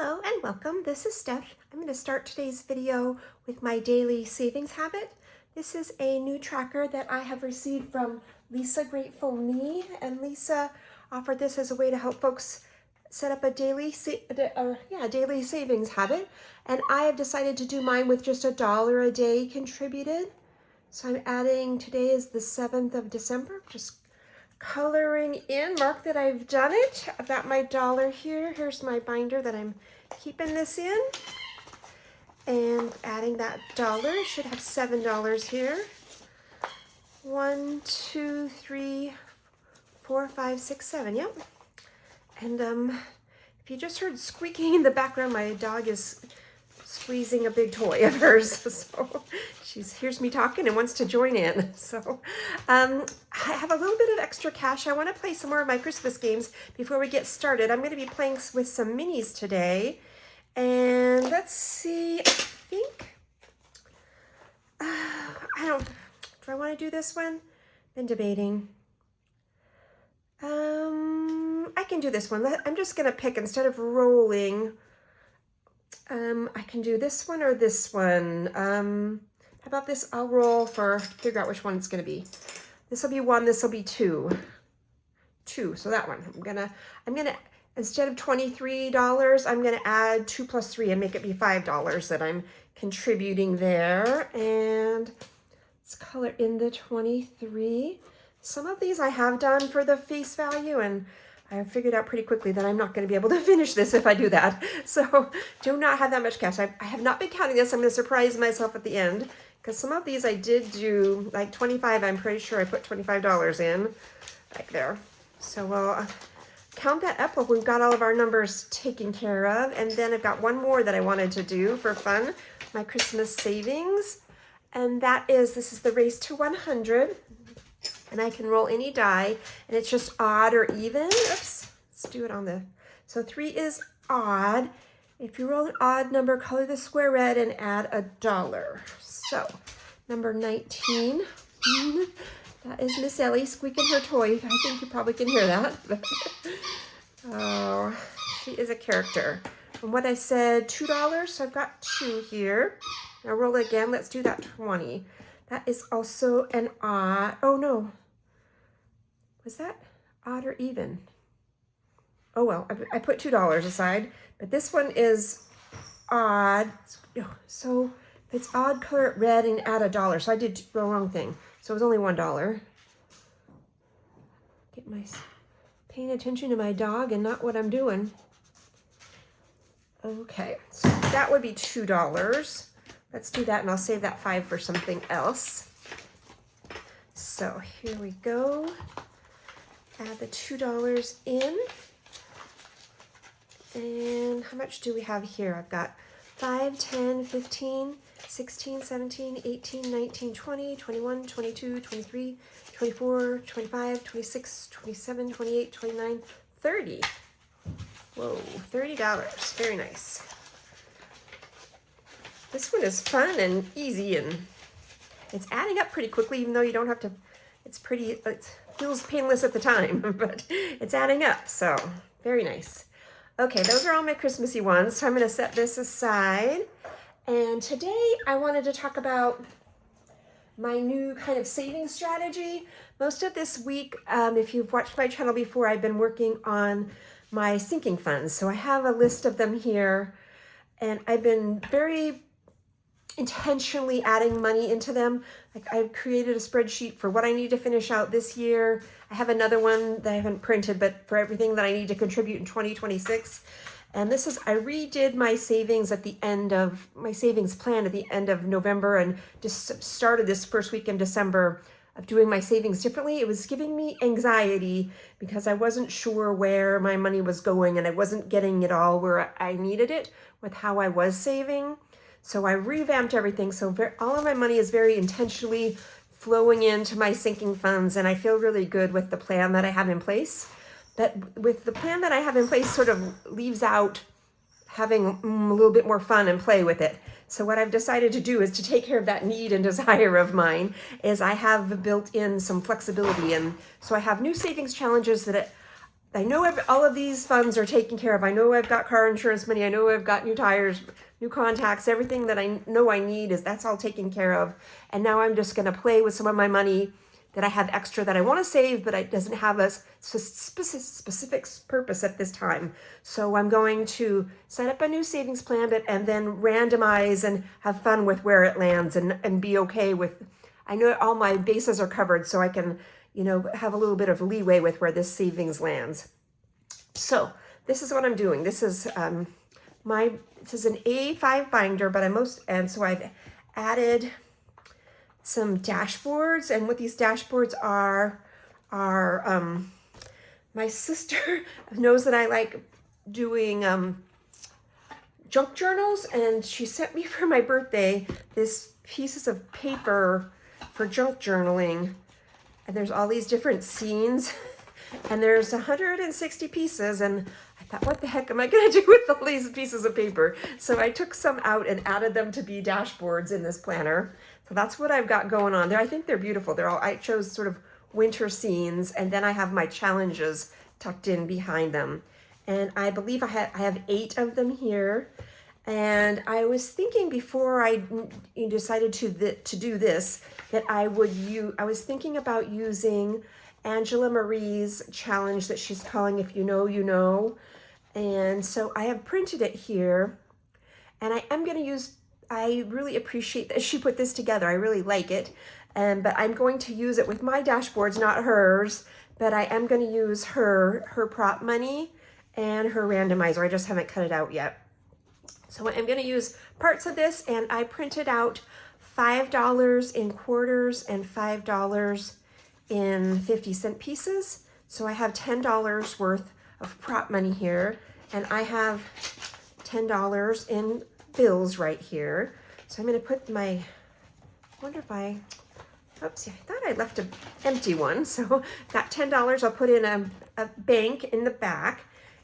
Hello and welcome. This is Steph. I'm going to start today's video with my daily savings habit. This is a new tracker that I have received from Lisa Grateful Me, and Lisa offered this as a way to help folks set up a daily savings habit. And I have decided to do mine with just $1 a day contributed. So I'm adding, today is the 7th of December, just coloring in, mark that I've done it. I've got my dollar here. Here's my binder that I'm keeping this in. And adding that dollar, should have $7 here. 1, 2, 3, 4, 5, 6, 7, yep. And if you just heard squeaking in the background, my dog is squeezing a big toy of hers. So she hears me talking and wants to join in. So I have a little bit of extra cash. I want to play some more of my Christmas games before we get started. I'm going to be playing with some minis today. And let's see, I think, do I want to do this one? Been debating. I can do this one. I'm just going to pick, instead of rolling, I can do this one or this one. How about this? I'll roll figure out which one it's going to be. This will be 1, this will be 2. 2, so that one. I'm gonna, instead of $23, I'm gonna add 2 plus 3 and make it be $5 that I'm contributing there. And let's color in the 23. Some of these I have done for the face value, and I figured out pretty quickly that I'm not going to be able to finish this if I do that. So do not have that much cash. I have not been counting this. I'm going to surprise myself at the end, because some of these I did do, like 25, I'm pretty sure I put $25 in, like there. So we'll count that up while we've got all of our numbers taken care of. And then I've got one more that I wanted to do for fun, my Christmas savings. And this is the race to 100. And I can roll any die, and it's just odd or even. Oops, let's do it on the, so 3 is odd. If you roll an odd number, color the square red and add $1. So, number 19, that is Miss Ellie squeaking her toy. I think you probably can hear that. Oh, she is a character. And what I said, $2, so I've got 2 here. Now roll again, let's do that 20. That is also an odd, oh no. Was that odd or even? Oh well, I put $2 aside, but this one is odd. So if it's odd, color it red and add $1. So I did the wrong thing. So it was only $1. Paying attention to my dog and not what I'm doing. Okay, so that would be $2. Let's do that, and I'll save that 5 for something else. So here we go. Add the $2 in. And how much do we have here? I've got 5, 10, 15, 16, 17, 18, 19, 20, 21, 22, 23, 24, 25, 26, 27, 28, 29, 30. Whoa, $30. Very nice. This one is fun and easy, and it's adding up pretty quickly, even though you don't have to, it feels painless at the time, but it's adding up, so very nice. Okay, those are all my Christmassy ones, so I'm going to set this aside. And today I wanted to talk about my new kind of saving strategy. Most of this week, if you've watched my channel before, I've been working on my sinking funds. So I have a list of them here, and I've been very intentionally adding money into them. Like, I've created a spreadsheet for what I need to finish out this year. I have another one that I haven't printed, but for everything that I need to contribute in 2026. And I redid my savings at the end of, my savings plan at the end of November, and just started this first week in December of doing my savings differently. It was giving me anxiety because I wasn't sure where my money was going, and I wasn't getting it all where I needed it with how I was saving. So I revamped everything. So all of my money is very intentionally flowing into my sinking funds, and I feel really good with the plan that I have in place. But with the plan that I have in place, sort of leaves out having a little bit more fun and play with it. So what I've decided to do is to take care of that need and desire of mine, is I have built in some flexibility. And so I have new savings challenges that I know all of these funds are taken care of. I know I've got car insurance money. I know I've got new tires, new contacts, everything that I know I need that's all taken care of. And now I'm just going to play with some of my money that I have extra that I want to save, but it doesn't have a specific purpose at this time. So I'm going to set up a new savings plan, and then randomize and have fun with where it lands, and be okay with, I know all my bases are covered, so I can, have a little bit of leeway with where this savings lands. So this is what I'm doing. This is this is an A5 binder, but so I've added some dashboards, and what these dashboards are my sister knows that I like doing junk journals, and she sent me for my birthday this pieces of paper for junk journaling, and there's all these different scenes, and there's 160 pieces, and I thought, what the heck am I going to do with all these pieces of paper? So I took some out and added them to be dashboards in this planner. So that's what I've got going on there. I think they're beautiful. I chose sort of winter scenes, and then I have my challenges tucked in behind them. And I believe I have 8 of them here. And I was thinking before I decided to do this, that I was thinking about using Angela Marie's challenge that she's calling If You Know, You Know. And so I have printed it here, and I am going to use, I really appreciate that she put this together. I really like it. But I'm going to use it with my dashboards, not hers, but I am going to use her prop money and her randomizer. I just haven't cut it out yet. So I'm going to use parts of this, and I printed out $5 in quarters and $5 in 50-cent pieces. So I have $10 worth of prop money here, and I have $10 in bills right here. So I'm going to put my, oops, I thought I left an empty one. So got $10 I'll put in a bank in the back,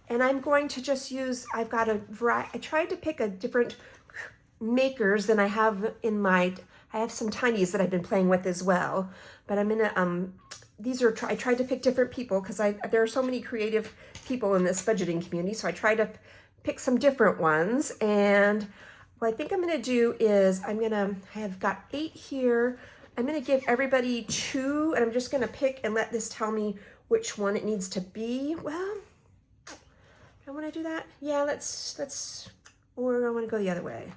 and I'm going to just use, I tried to pick a different makers than I have in I have some tinies that I've been playing with as well, but I'm gonna, I tried to pick different people because there are so many creative people in this budgeting community, so I tried to pick some different ones. And what I think I'm gonna do is I have got 8 here. I'm gonna give everybody 2, and I'm just gonna pick and let this tell me which one it needs to be. Well, I want to do that. Yeah, or I want to go the other way.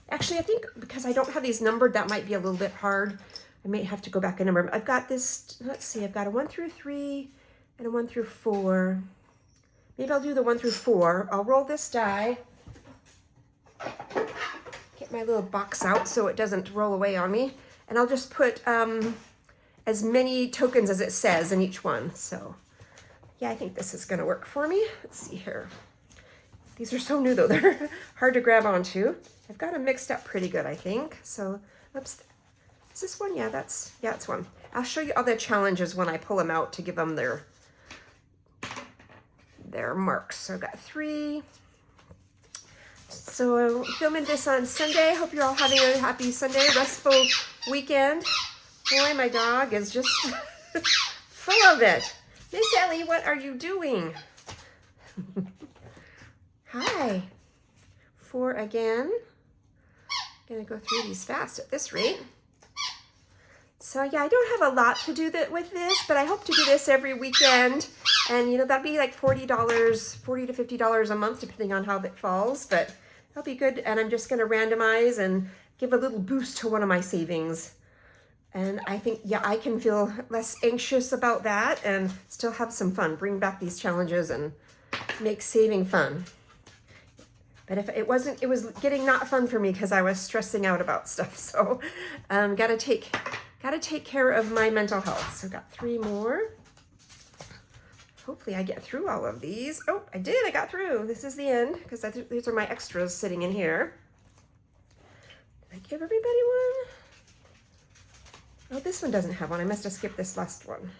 Actually, I think because I don't have these numbered, that might be a little bit hard. I may have to go back and number them. I've got this, let's see, I've got a 1 through 3 and a 1 through 4. Maybe I'll do the 1 through 4. I'll roll this die. Get my little box out so it doesn't roll away on me. And I'll just put as many tokens as it says in each one. So yeah, I think this is going to work for me. Let's see here. These are so new though. They're hard to grab onto. I've got them mixed up pretty good, I think. So, oops. Is this one? Yeah, it's one. I'll show you all the challenges when I pull them out to give them their marks. So I've got 3. So I'm filming this on Sunday. Hope you're all having a happy Sunday, restful weekend. Boy, my dog is just full of it. Miss Ellie, what are you doing? Hi. 4 again. Gonna go through these fast at this rate. So yeah, I don't have a lot to do with this, but I hope to do this every weekend. And that'd be like $40 to $50 a month, depending on how it falls, but that'll be good. And I'm just gonna randomize and give a little boost to one of my savings. And I think, yeah, I can feel less anxious about that and still have some fun. Bring back these challenges and make saving fun. But if it wasn't, it was getting not fun for me because I was stressing out about stuff. So gotta take care of my mental health. So got 3 more. Hopefully I get through all of these. Oh, I did, I got through. This is the end because these are my extras sitting in here. Did I give everybody one? Oh, this one doesn't have one. I must have skipped this last one.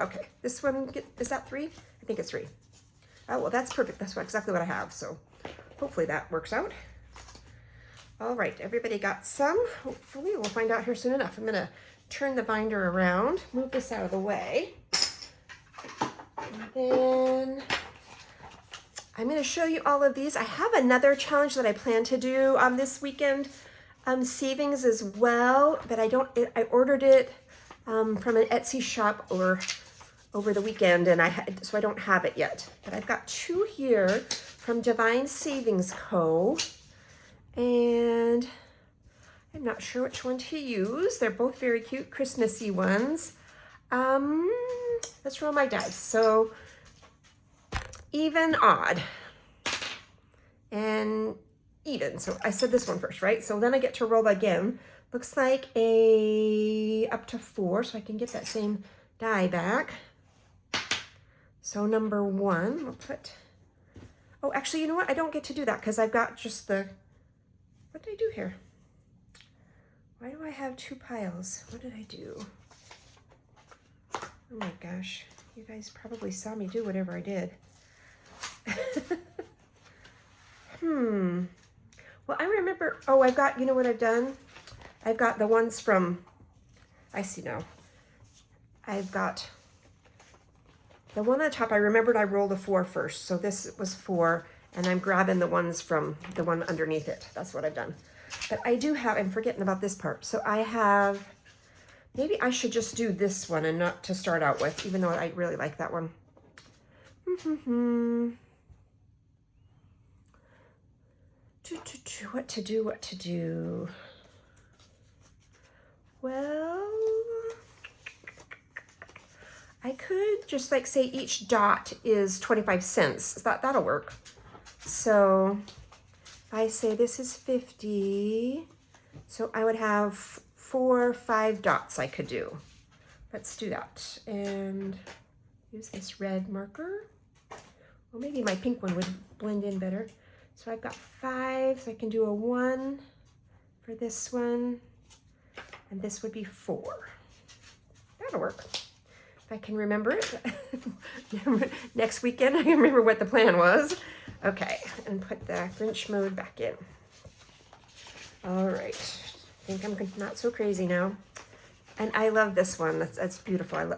Okay, this one, is that 3? I think it's 3. Oh, well, that's perfect. That's exactly what I have. So hopefully that works out. All right, everybody got some. Hopefully we'll find out here soon enough. I'm gonna turn the binder around, move this out of the way. And then I'm going to show you all of these. I have another challenge that I plan to do on this weekend savings as well, but I ordered it from an Etsy shop over the weekend, and so I don't have it yet. But I've got two here from Divine Savings Co. And I'm not sure which one to use. They're both very cute, Christmassy ones. Let's roll my dice. So even, odd, and even. So I said this one first, right? So then I get to roll again. Looks like up to 4, so I can get that same die back. So number 1, we'll put, oh, actually, you know what? I don't get to do that because I've got just what did I do here? Why do I have 2 piles? What did I do? Oh my gosh, you guys probably saw me do whatever I did. Well, I remember, oh, I've got, you know what I've done? I've got the ones from, I see now. I've got the one on the top. I remembered I rolled a 4 first. So this was 4, and I'm grabbing the ones from the one underneath it. That's what I've done. But I do have, I'm forgetting about this part. So I have, maybe I should just do this one and not to start out with, even though I really like that one. What to do? Well, I could just like say each dot is 25 cents. That'll work. So I say this is 50. So I would have 4, 5 dots I could do. Let's do that. And use this red marker. Well, maybe my pink one would blend in better. So I've got 5, so I can do a 1 for this one. And this would be 4. That'll work. If I can remember it. Next weekend, I can remember what the plan was. Okay, and put the Grinch mode back in. All right, I think I'm not so crazy now. And I love this one. That's beautiful.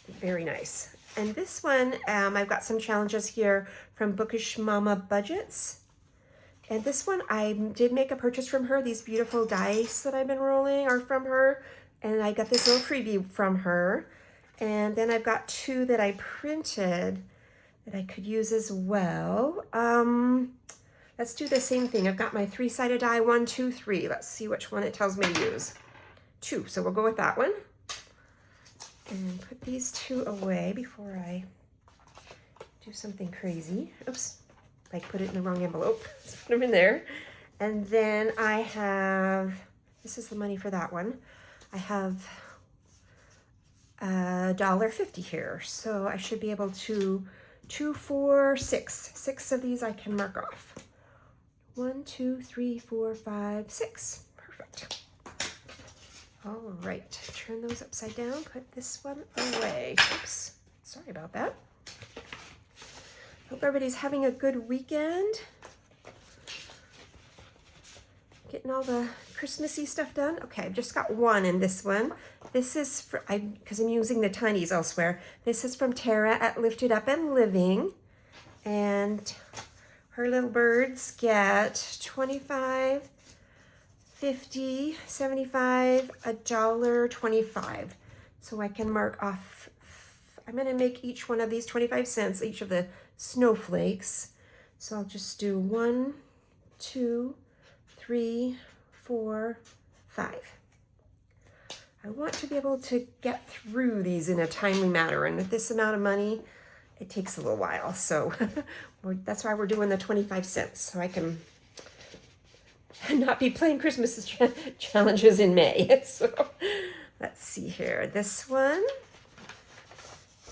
Very nice. And this one, I've got some challenges here from Bookish Mama Budgets. And this one, I did make a purchase from her. These beautiful dice that I've been rolling are from her. And I got this little freebie from her. And then I've got 2 that I printed that I could use as well. Let's do the same thing. I've got my 3-sided die, 1, 2, 3. Let's see which one it tells me to use. 2, so we'll go with that one. And put these 2 away before I do something crazy. Oops, I put it in the wrong envelope. Let's put them in there. And then I have, this is the money for that one. I have $1.50 here. So I should be able to 2, 4, 6. 6 of these I can mark off. 1, 2, 3, 4, 5, 6. Perfect. All right, turn those upside down, put this one away. Oops, sorry about that. Hope everybody's having a good weekend. Getting all the Christmassy stuff done. Okay, I've just got 1 in this one. This is for, because I'm using the tinies elsewhere. This is from Tara at Lifted Up and Living. And her little birds get 25, 50, 75, $1.25. So I can mark off, I'm gonna make each one of these 25 cents, each of the snowflakes. So I'll just do 1, 2, 3, 4, 5. I want to be able to get through these in a timely manner, and with this amount of money, it takes a little while. So that's why we're doing the 25 cents, so I can not be playing Christmas challenges in May. So let's see here. This one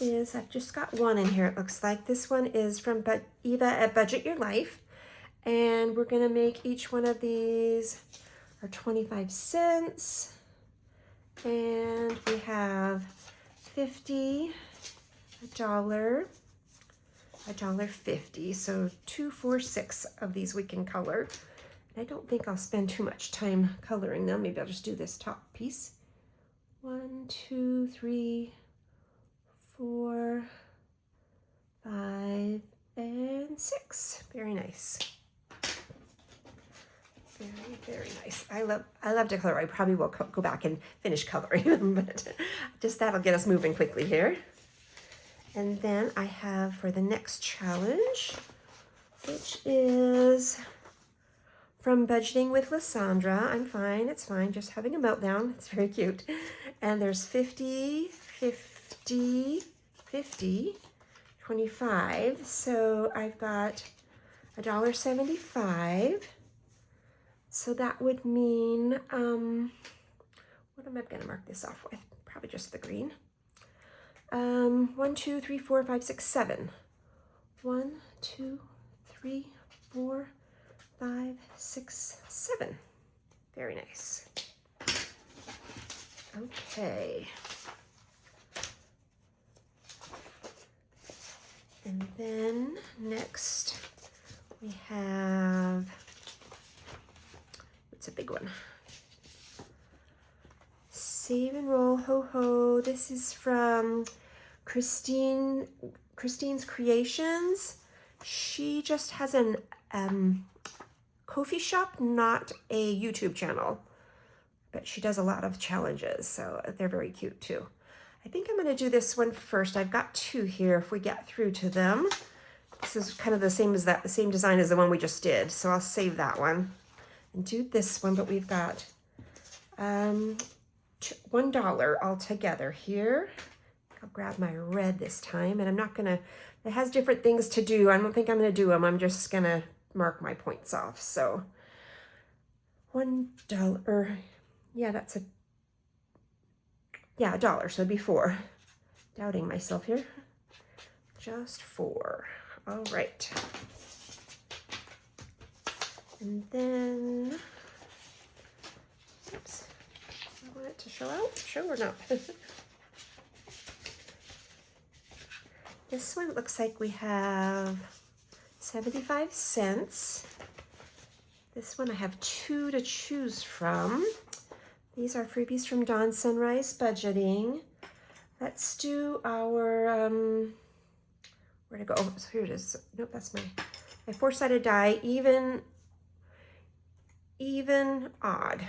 is, I've just got 1 in here, it looks like. This one is from Eva at Budget Your Life. And we're gonna make each one of these are 25 cents. And we have 50, $1, $1.50. So 2, 4, 6 of these we can color. I don't think I'll spend too much time coloring them. Maybe I'll just do this top piece. 1, 2, 3, 4, 5, and 6. Very nice. Very, very nice. I love to color. I probably will go back and finish coloring them, but just that'll get us moving quickly here. And then I have for the next challenge, which is from Budgeting with Lysandra. I'm fine, it's fine, just having a meltdown. It's very cute. And there's 50, 50, 50, 25. So I've got $1.75. So that would mean, what am I going to mark this off with? Probably just the green. 1, 2, 3, 4, 5, 6, 7. 1, 2, 3, 4, 5, 6, 7. Very nice. Okay. And then next we have, it's a big one. Save and Roll Ho Ho. This is from Christine's Creations. She just has an Ko-fi shop, not a YouTube channel, but she does a lot of challenges, so they're very cute too. I think I'm going to do this one first. I've got 2 here if we get through to them. This is kind of the same as that, the same design as the one we just did, so I'll save that one and do this one. But we've got $1 altogether here. I'll grab my red this time, and I'm not gonna, it has different things to do. I don't think I'm gonna do them. I'm just gonna mark my points off. So $1, yeah, that's $1, so it'd be 4. Doubting myself here. Just 4. All right. And then, oops, I want it to show out, show or not? This one looks like we have 75 cents. This one I have 2 to choose from. These are freebies from Dawn Sunrise Budgeting. Let's do our, where'd it go? Oh, so here it is. Nope, that's my 4-sided die, even, odd.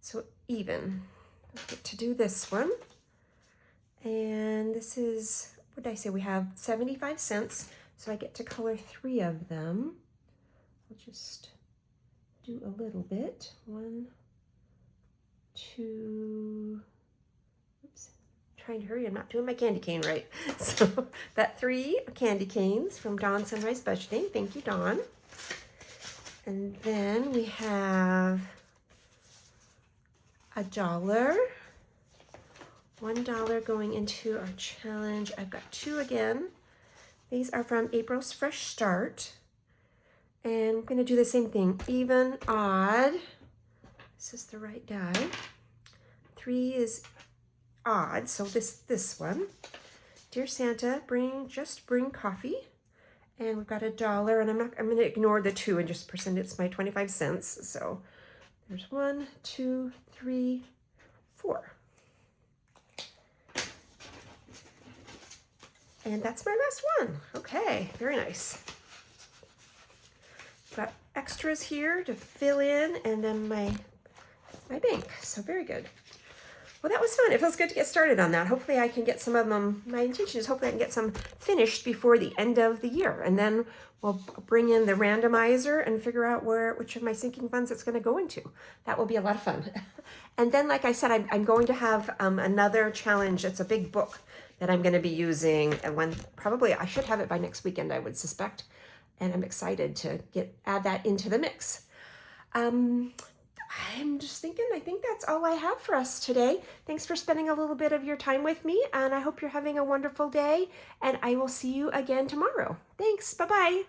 So even. I get to do this one. And this is, what did I say? We have 75 cents. So I get to color 3 of them. I'll just do a little bit. 1, 2, oops, trying to hurry. I'm not doing my candy cane right. So that 3 candy canes from Dawn Sunrise Budgeting. Thank you, Dawn. And then we have $1. $1 going into our challenge. I've got 2 again. These are from April's Fresh Start. And I'm going to do the same thing. Even, odd. This is the right die. 3 is odd, so this one. Dear Santa, just bring coffee. And we've got $1, and I'm going to ignore the 2 and just pretend it's my 25 cents. So there's 1, 2, 3, 4. And that's my last one. Okay, very nice. Got extras here to fill in, and then my bank. So very good. Well, that was fun. It feels good to get started on that. Hopefully I can get some of them. My intention is hopefully I can get some finished before the end of the year. And then we'll bring in the randomizer and figure out which of my sinking funds it's going to go into. That will be a lot of fun. And then, like I said, I'm going to have another challenge. It's a big book that I'm going to be using. And probably I should have it by next weekend, I would suspect. And I'm excited to add that into the mix. I'm just thinking, I think that's all I have for us today. Thanks for spending a little bit of your time with me, and I hope you're having a wonderful day, and I will see you again tomorrow. Thanks. Bye-bye.